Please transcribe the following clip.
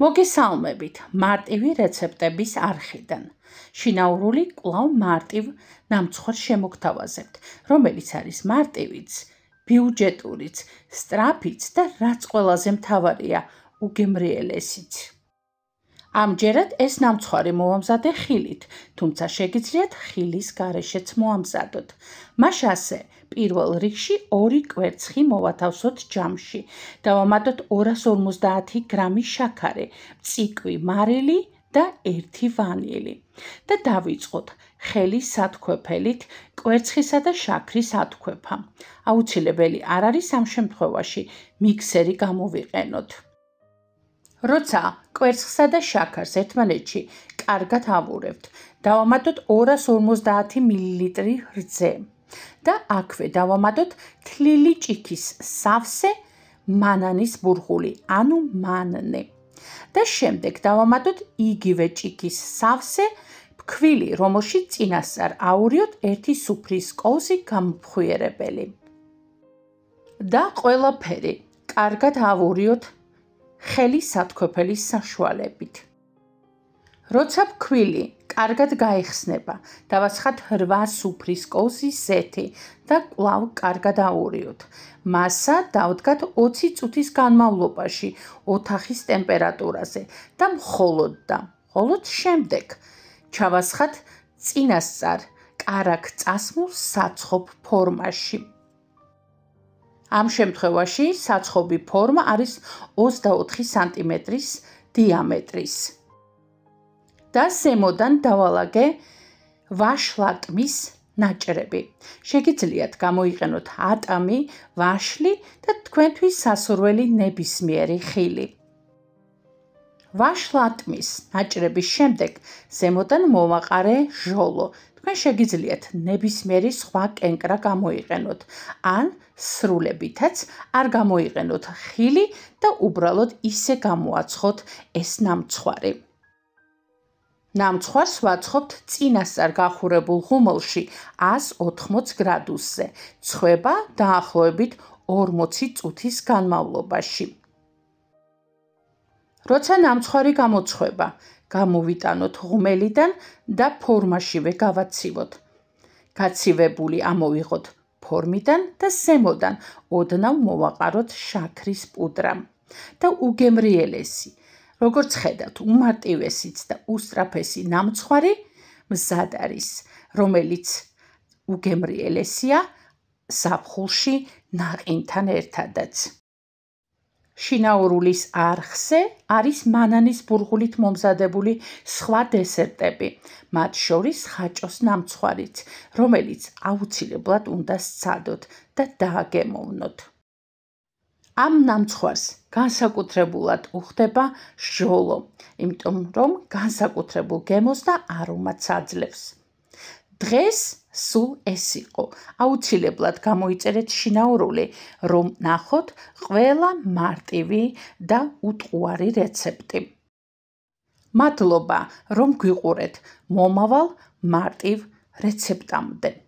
მოგესალმებით მარტივი რეცეპტების არხიდან. შინაურული კვლავ მარტივ ნამცხვარს შემოგთავაზებთ, რომელიც არის მარტივიც, ბიუჯეტურიც, სწრაფიც და რაც ყველაზე მთავარია, უგემრიელესიც. ამჯერად ეს ნამცხვარი მოვამზადე ხილით, თუმცა შეგიძლიათ ხილის გარეშეც მოამზადოთ. მას ასე პირველ რიგში 2 კვერცხი მოვათავსოთ ჯამში. დავამატოთ 250 გრამი შაქარი, მწიკვი მარილი და 1 ვანილი. და დავიწყოთ ხელის სათქვეფელით კვერცხისა და შაქრის ათქვეფა. აუცილებელი არ არის ამ შემთხვევაში მიქსერი გამოვიყენოთ. როცა კვერცხსა და შაქარს ერთმანეთში კარგად ავურებთ, დავამატოთ 250 მილილიტრი რძე და აქვე დავამატოთ თლილი ჭიქის სავსე მანანის ბურღული, ანუ მანნე. და შემდეგ დავამატოთ იგივე ჭიქის სავსე ფქვილი, რომელშიც წინასწარ ავურიოთ 1 სუფრის კოვზი გამოფხვიერებელი. და ყველაფერი კარგად ავურიოთ ხელის სათქვეფელის საშუალებით. როცა ფქვილი კარგად გაიხსნება, დავასხათ 8 სუფრის კოვზის ზეთი და კვლავ კარგად ავურიოთ. მასა დავდგათ 20 წუთის განმავლობაში ოთახის ტემპერატურაზე და მხოლოდ შემდეგ ჩავასხათ წინასწარ კარაქ წასმულ საცხობ ფორმაში. ამ შემთხვევაში საცხობი ფორმა არის 24 სანტიმეტრის დიამეტრის. და ზემოდან დავალაგე ვაშლატმის ნაჭრები. შეგიძლიათ გამოიყენოთ ატამი, ვაშლი და თქვენთვის სასურველი ნებისმიერი ხილი. ვაშლატმის ნაჭრების შემდეგ ზემოდან მოვაყარე ჟოლო. თქვენ შეგიძლიათ ნებისმიერი სხვა კენკრა გამოიყენოთ, ან სრულებითაც არ გამოიყენოთ ხილი და უბრალოდ ისე გამოაცხოთ ეს ნამცხვარი. ნამცხვარს ვაცხობთ წინასწარ გახურებულ ღუმელში 180 გრადუსზე. ცხვება დაახლოებით 40 წუთის განმავლობაში. როცა ნამცხვარი გამოცხება, გამოვიტანოთ ღუმელიდან და ფორმაშივე გავაცივოთ. გაცივებული ამოვიღოთ ფორმიდან და ზემოდან ოდნავ მოვაყაროთ შაქრის პუდრა. და უგემრიელესი, როგორც ხედავთ, უმარტივესიც და უსწრაფესი ნამცხვარი მზად არის, რომელიც უგემრიელესია ზაფხულში ნაყინთან ერთადაც. შინაურულის არხზე არის მანანის ბურღულით მომზადებული სხვა დესერტები, მათ შორის ხაჭოს ნამცხვარიც, რომელიც აუცილებლად უნდა სცადოთ და დააგემოვნოთ. ამ ნამცხვარს განსაკუთრებულად უხდება ჟოლო, იმიტომ რომ განსაკუთრებულ გემოს და არომატს აძლევს. დღეს სულ ეს იყო. აუცილებლად გამოიწერეთ შინაურული, რომ ნახოთ ყველა მარტივი და უტყუარი რეცეპტი. მადლობა, რომ გვიყურეთ. მომავალ მარტივ რეცეპტამდე.